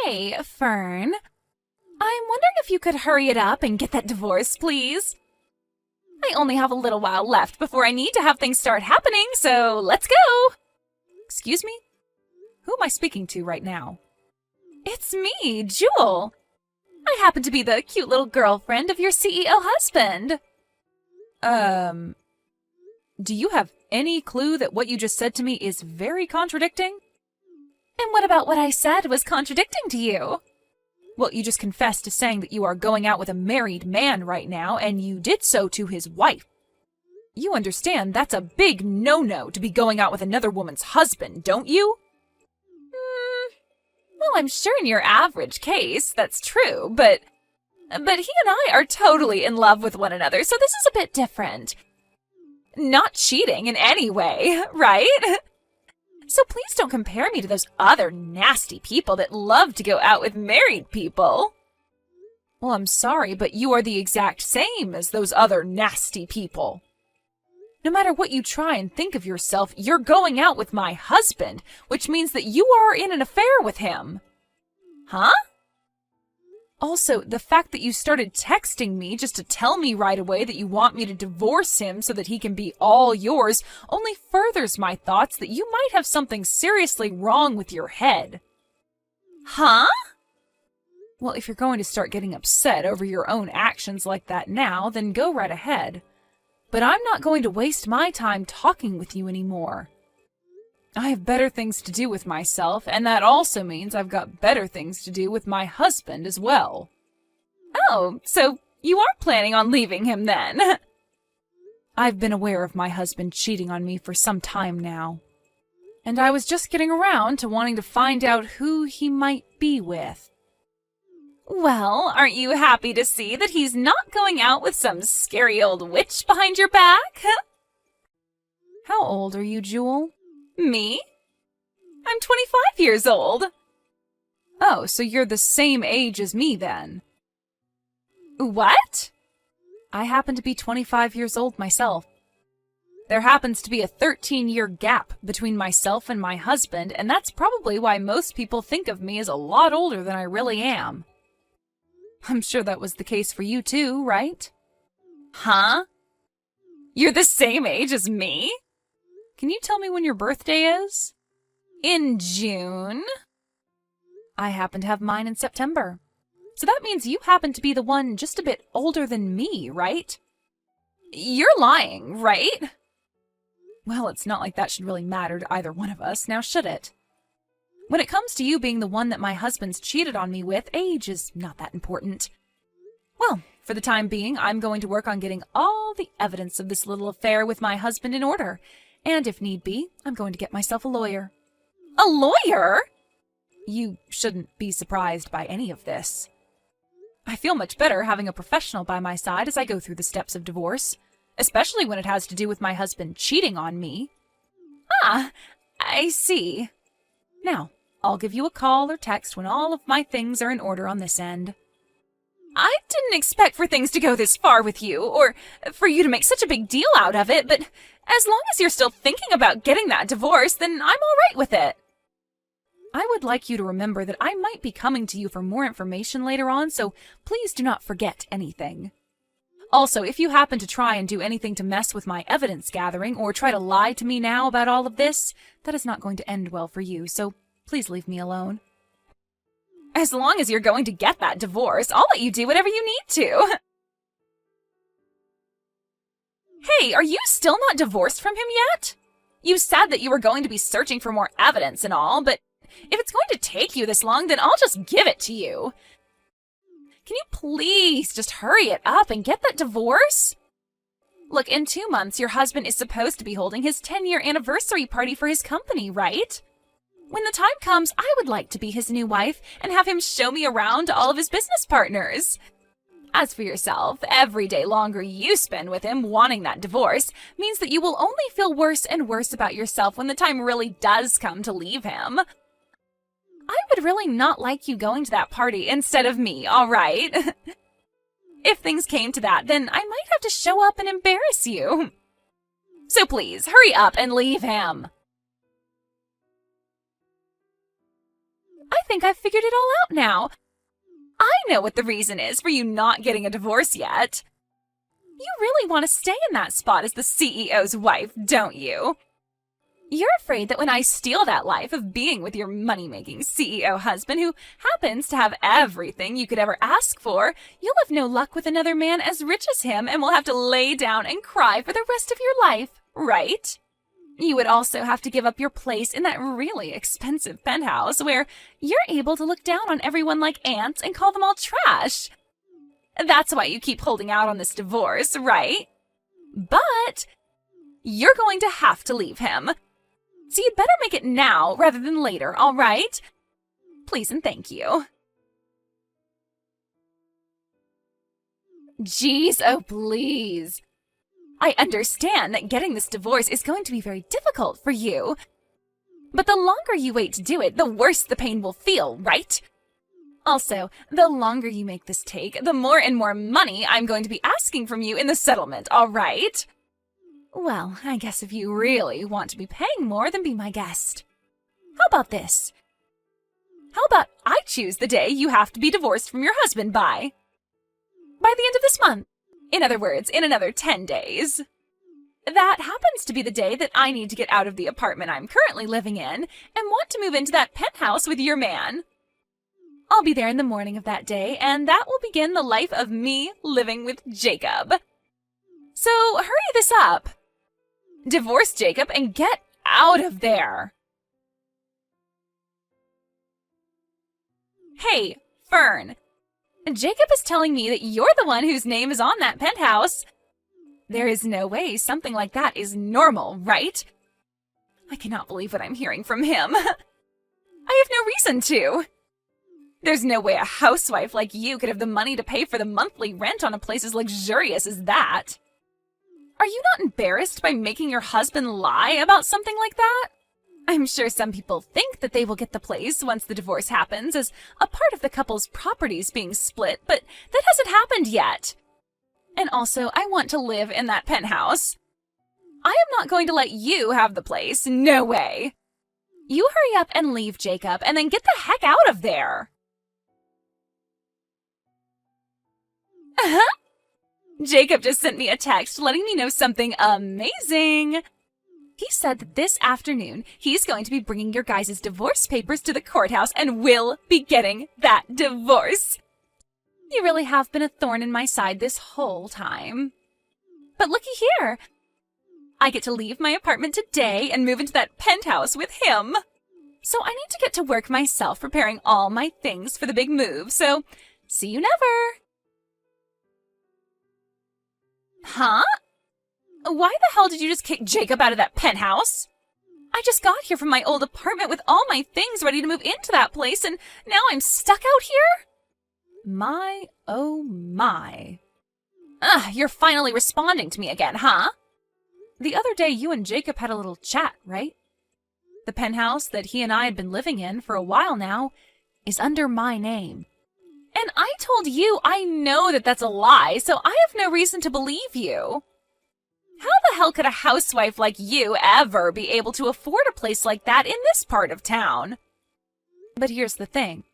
Hey, Fern. I'm wondering if you could hurry it up and get that divorce, please. I only have a little while left before I need to have things start happening, so let's go! Excuse me? Who am I speaking to right now? It's me, Jewel. I happen to be the cute little girlfriend of your CEO husband. Do you have any clue that what you just said to me is very contradicting? And what about what I said was contradicting to you? Well, you just confessed to saying that you are going out with a married man right now, and you did so to his wife. You understand that's a big no-no to be going out with another woman's husband, don't you? Well, I'm sure in your average case, that's true, but he and I are totally in love with one another, so this is a bit different. Not cheating in any way, right? So please don't compare me to those other nasty people that love to go out with married people. Well, I'm sorry, but you are the exact same as those other nasty people. No matter what you try and think of yourself, you're going out with my husband, which means that you are in an affair with him. Huh? Also, the fact that you started texting me just to tell me right away that you want me to divorce him so that he can be all yours only furthers my thoughts that you might have something seriously wrong with your head. Huh? Well, if you're going to start getting upset over your own actions like that now, then go right ahead. But I'm not going to waste my time talking with you anymore. I have better things to do with myself, and that also means I've got better things to do with my husband as well. Oh, so you are planning on leaving him then? I've been aware of my husband cheating on me for some time now. And I was just getting around to wanting to find out who he might be with. Well, aren't you happy to see that he's not going out with some scary old witch behind your back? How old are you, Jewel? Me? I'm 25 years old. Oh, so you're the same age as me then. What? I happen to be 25 years old myself. There happens to be a 13-year gap between myself and my husband, and that's probably why most people think of me as a lot older than I really am. I'm sure that was the case for you too, right? Huh? You're the same age as me? Can you tell me when your birthday is? In June. I happen to have mine in September. So that means you happen to be the one just a bit older than me, right? You're lying, right? Well, it's not like that should really matter to either one of us, now should it? When it comes to you being the one that my husband's cheated on me with, age is not that important. Well, for the time being, I'm going to work on getting all the evidence of this little affair with my husband in order. And if need be, I'm going to get myself a lawyer. A lawyer? You shouldn't be surprised by any of this. I feel much better having a professional by my side as I go through the steps of divorce, especially when it has to do with my husband cheating on me. Ah, I see. Now, I'll give you a call or text when all of my things are in order on this end. I didn't expect for things to go this far with you, or for you to make such a big deal out of it, but as long as you're still thinking about getting that divorce, then I'm all right with it. I would like you to remember that I might be coming to you for more information later on, so please do not forget anything. Also, if you happen to try and do anything to mess with my evidence gathering or try to lie to me now about all of this, that is not going to end well for you, so please leave me alone. As long as you're going to get that divorce, I'll let you do whatever you need to. Hey, are you still not divorced from him yet? You said that you were going to be searching for more evidence and all, but if it's going to take you this long, then I'll just give it to you. Can you please just hurry it up and get that divorce? Look, in 2 months, your husband is supposed to be holding his 10-year anniversary party for his company, right? When the time comes, I would like to be his new wife and have him show me around to all of his business partners. As for yourself, every day longer you spend with him wanting that divorce means that you will only feel worse and worse about yourself when the time really does come to leave him. I would really not like you going to that party instead of me, all right? If things came to that, then I might have to show up and embarrass you. So please, hurry up and leave him. I think I've figured it all out now. I know what the reason is for you not getting a divorce yet. You really want to stay in that spot as the CEO's wife, don't you? You're afraid that when I steal that life of being with your money-making CEO husband who happens to have everything you could ever ask for, you'll have no luck with another man as rich as him and will have to lay down and cry for the rest of your life, right? You would also have to give up your place in that really expensive penthouse where you're able to look down on everyone like ants and call them all trash. That's why you keep holding out on this divorce, right? But you're going to have to leave him. So you'd better make it now rather than later, all right? Please and thank you. Jeez, oh please. I understand that getting this divorce is going to be very difficult for you. But the longer you wait to do it, the worse the pain will feel, right? Also, the longer you make this take, the more and more money I'm going to be asking from you in the settlement, all right? Well, I guess if you really want to be paying more, then be my guest. How about this? How about I choose the day you have to be divorced from your husband by? By the end of this month. In other words, in another 10 days. That happens to be the day that I need to get out of the apartment I'm currently living in and want to move into that penthouse with your man. I'll be there in the morning of that day, and that will begin the life of me living with Jacob. So hurry this up. Divorce Jacob and get out of there. Hey, Fern. Jacob is telling me that you're the one whose name is on that penthouse. There is no way something like that is normal, right? I cannot believe what I'm hearing from him. I have no reason to. There's no way a housewife like you could have the money to pay for the monthly rent on a place as luxurious as that. Are you not embarrassed by making your husband lie about something like that? I'm sure some people think that they will get the place once the divorce happens as a part of the couple's properties being split, but that hasn't happened yet. And also, I want to live in that penthouse. I am not going to let you have the place. No way. You hurry up and leave, Jacob, and then get the heck out of there. Jacob just sent me a text letting me know something amazing. He said that this afternoon he's going to be bringing your guys' divorce papers to the courthouse and will be getting that divorce. You really have been a thorn in my side this whole time. But looky here. I get to leave my apartment today and move into that penthouse with him. So I need to get to work myself preparing all my things for the big move, so see you never. Huh? Why the hell did you just kick Jacob out of that penthouse? I just got here from my old apartment with all my things ready to move into that place, and now I'm stuck out here? My, oh my. You're finally responding to me again, huh? The other day you and Jacob had a little chat, right? The penthouse that he and I had been living in for a while now is under my name. And I told you I know that that's a lie, so I have no reason to believe you. How the hell could a housewife like you ever be able to afford a place like that in this part of town? But here's the thing.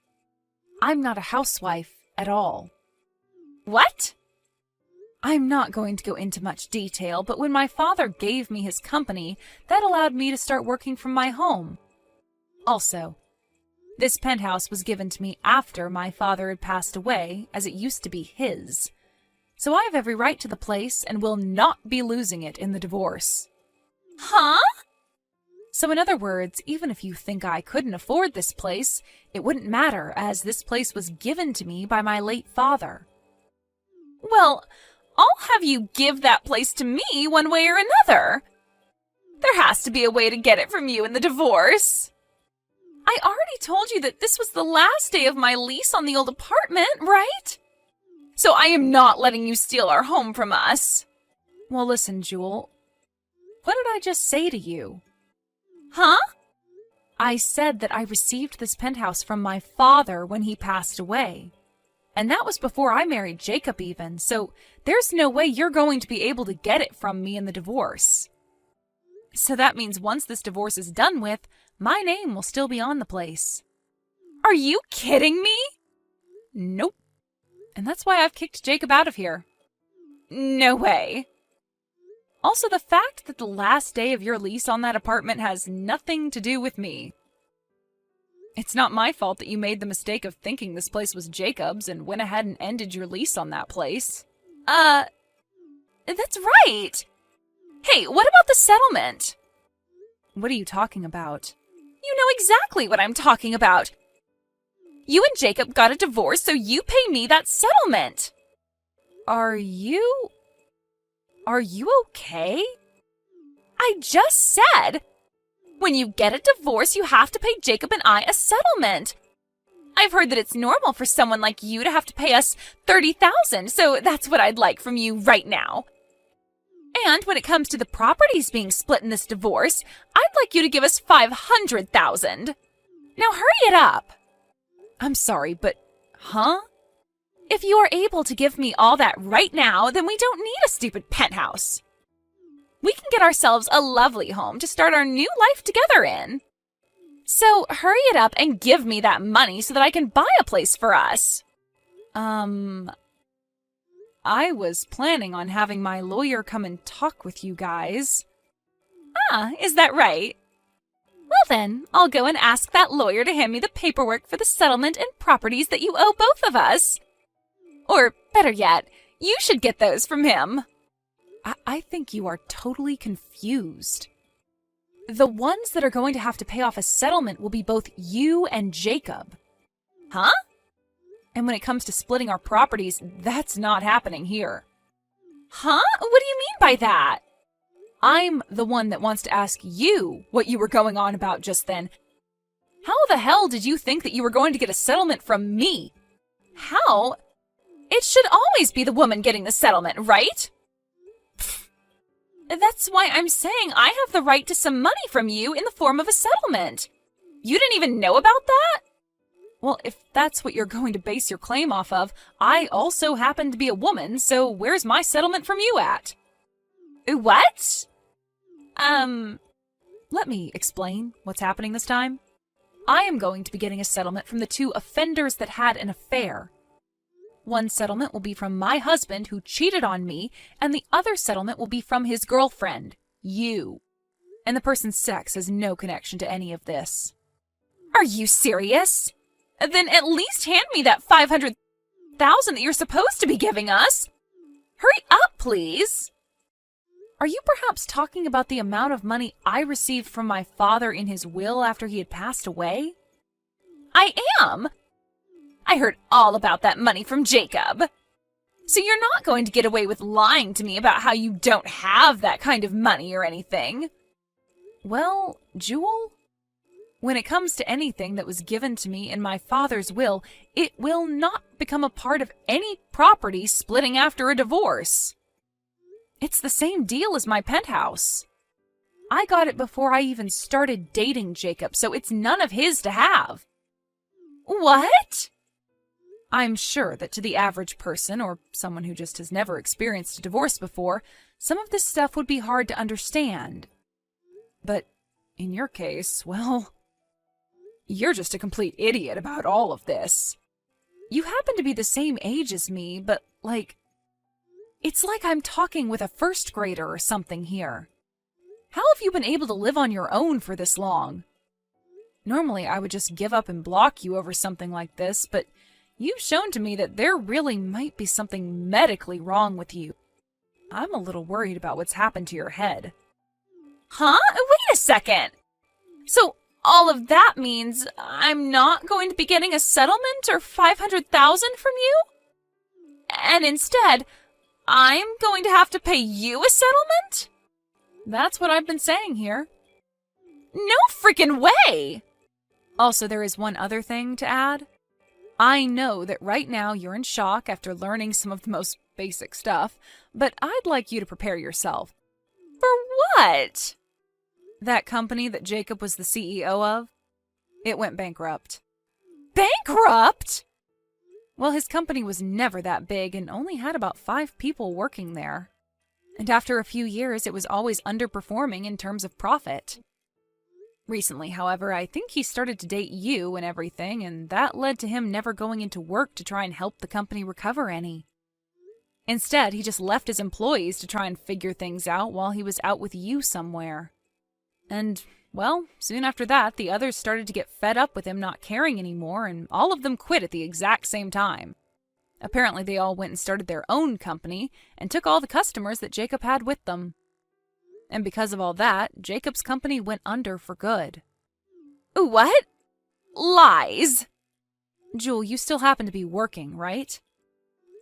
I'm not a housewife at all. What? I'm not going to go into much detail, but when my father gave me his company, that allowed me to start working from my home. Also, this penthouse was given to me after my father had passed away, as it used to be his. So I have every right to the place and will not be losing it in the divorce. Huh? So in other words, even if you think I couldn't afford this place, it wouldn't matter, as this place was given to me by my late father. Well, I'll have you give that place to me one way or another. There has to be a way to get it from you in the divorce. I already told you that this was the last day of my lease on the old apartment, right? So I am not letting you steal our home from us. Well, listen, Jewel. What did I just say to you? Huh? I said that I received this penthouse from my father when he passed away. And that was before I married Jacob even, so there's no way you're going to be able to get it from me in the divorce. So that means once this divorce is done with, my name will still be on the place. Are you kidding me? Nope. And that's why I've kicked Jacob out of here. No way. Also, the fact that the last day of your lease on that apartment has nothing to do with me. It's not my fault that you made the mistake of thinking this place was Jacob's and went ahead and ended your lease on that place. That's right. Hey, what about the settlement? What are you talking about? You know exactly what I'm talking about. You and Jacob got a divorce, so you pay me that settlement. Are you okay? I just said, when you get a divorce, you have to pay Jacob and I a settlement. I've heard that it's normal for someone like you to have to pay us $30,000, so that's what I'd like from you right now. And when it comes to the properties being split in this divorce, I'd like you to give us $500,000. Now hurry it up. I'm sorry, but huh? If you are able to give me all that right now, then we don't need a stupid penthouse. We can get ourselves a lovely home to start our new life together in. So hurry it up and give me that money so that I can buy a place for us. I was planning on having my lawyer come and talk with you guys. Ah, is that right? Well then, I'll go and ask that lawyer to hand me the paperwork for the settlement and properties that you owe both of us. Or, better yet, you should get those from him. I think you are totally confused. The ones that are going to have to pay off a settlement will be both you and Jacob. Huh? And when it comes to splitting our properties, that's not happening here. Huh? What do you mean by that? I'm the one that wants to ask you what you were going on about just then. How the hell did you think that you were going to get a settlement from me? How? It should always be the woman getting the settlement, right? Pfft. That's why I'm saying I have the right to some money from you in the form of a settlement. You didn't even know about that? Well, if that's what you're going to base your claim off of, I also happen to be a woman, so where's my settlement from you at? What? Let me explain what's happening this time. I am going to be getting a settlement from the two offenders that had an affair. One settlement will be from my husband who cheated on me, and the other settlement will be from his girlfriend, you. And the person's sex has no connection to any of this. Are you serious? Then at least hand me that $500,000 that you're supposed to be giving us. Hurry up, please. Are you perhaps talking about the amount of money I received from my father in his will after he had passed away? I am. I heard all about that money from Jacob. So you're not going to get away with lying to me about how you don't have that kind of money or anything. Well, Jewel, when it comes to anything that was given to me in my father's will, it will not become a part of any property splitting after a divorce. It's the same deal as my penthouse. I got it before I even started dating Jacob, so it's none of his to have. What? I'm sure that to the average person, or someone who just has never experienced a divorce before, some of this stuff would be hard to understand. But in your case, well, you're just a complete idiot about all of this. You happen to be the same age as me, but it's like I'm talking with a first grader or something here. How have you been able to live on your own for this long? Normally, I would just give up and block you over something like this, but you've shown to me that there really might be something medically wrong with you. I'm a little worried about what's happened to your head. Huh? Wait a second. So all of that means I'm not going to be getting a settlement or $500,000 from you? And instead, I'm going to have to pay you a settlement? That's what I've been saying here. No freaking way! Also, there is one other thing to add. I know that right now you're in shock after learning some of the most basic stuff, but I'd like you to prepare yourself. For what? That company that Jacob was the CEO of, it went bankrupt. Bankrupt? Well, his company was never that big and only had about 5 people working there. And after a few years, it was always underperforming in terms of profit. Recently, however, I think he started to date you and everything, and that led to him never going into work to try and help the company recover any. Instead, he just left his employees to try and figure things out while he was out with you somewhere. And, well, soon after that, the others started to get fed up with him not caring anymore, and all of them quit at the exact same time. Apparently, they all went and started their own company and took all the customers that Jacob had with them. And because of all that, Jacob's company went under for good. What? Lies! Jewel, you still happen to be working, right?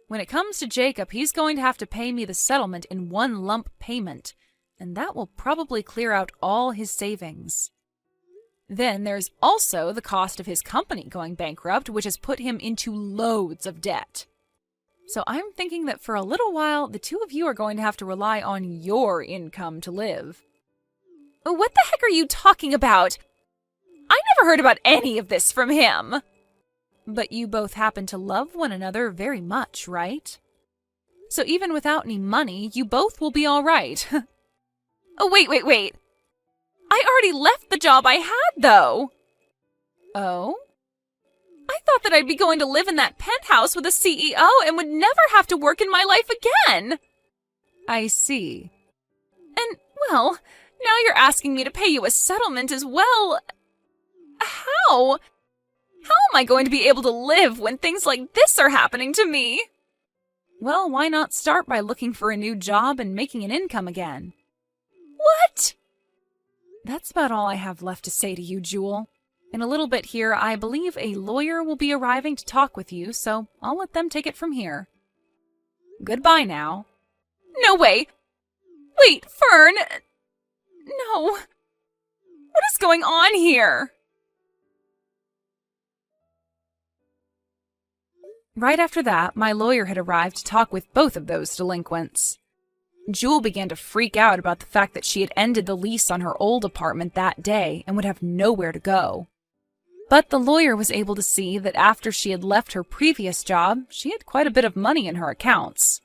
When it comes to Jacob, he's going to have to pay me the settlement in one lump payment, and that will probably clear out all his savings. Then there's also the cost of his company going bankrupt, which has put him into loads of debt. So I'm thinking that for a little while, the two of you are going to have to rely on your income to live. What the heck are you talking about? I never heard about any of this from him. But you both happen to love one another very much, right? So even without any money, you both will be all right. Wait. I already left the job I had, though. Oh? I thought that I'd be going to live in that penthouse with a CEO and would never have to work in my life again. I see. And, well, now you're asking me to pay you a settlement as well. How? How am I going to be able to live when things like this are happening to me? Well, why not start by looking for a new job and making an income again? What? That's about all I have left to say to you, Jewel. In a little bit here, I believe a lawyer will be arriving to talk with you, so I'll let them take it from here. Goodbye now. No way! Wait, Fern! No. What is going on here? Right after that, my lawyer had arrived to talk with both of those delinquents. Jewel began to freak out about the fact that she had ended the lease on her old apartment that day and would have nowhere to go. But the lawyer was able to see that after she had left her previous job, she had quite a bit of money in her accounts.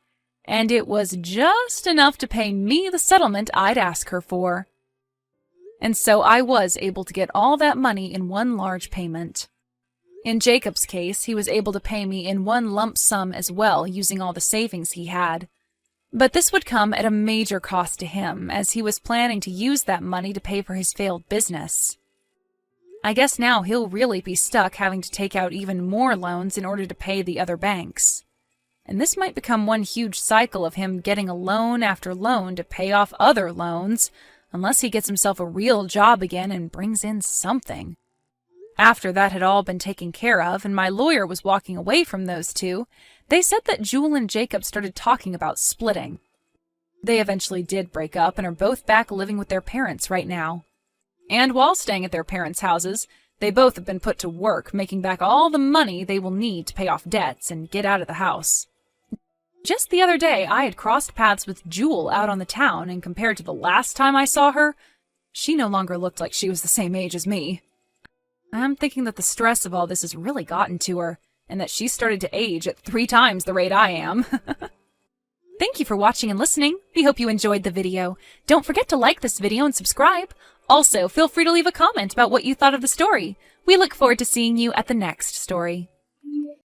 And it was just enough to pay me the settlement I'd ask her for. And so I was able to get all that money in one large payment. In Jacob's case, he was able to pay me in one lump sum as well, using all the savings he had. But this would come at a major cost to him, as he was planning to use that money to pay for his failed business. I guess now he'll really be stuck having to take out even more loans in order to pay the other banks. And this might become one huge cycle of him getting a loan after loan to pay off other loans, unless he gets himself a real job again and brings in something. After that had all been taken care of and my lawyer was walking away from those two, they said that Jewel and Jacob started talking about splitting. They eventually did break up and are both back living with their parents right now. And while staying at their parents' houses, they both have been put to work making back all the money they will need to pay off debts and get out of the house. Just the other day, I had crossed paths with Jewel out on the town, and compared to the last time I saw her, she no longer looked like she was the same age as me. I'm thinking that the stress of all this has really gotten to her, and that she started to age at 3 times the rate I am. Thank you for watching and listening. We hope you enjoyed the video. Don't forget to like this video and subscribe. Also, feel free to leave a comment about what you thought of the story. We look forward to seeing you at the next story.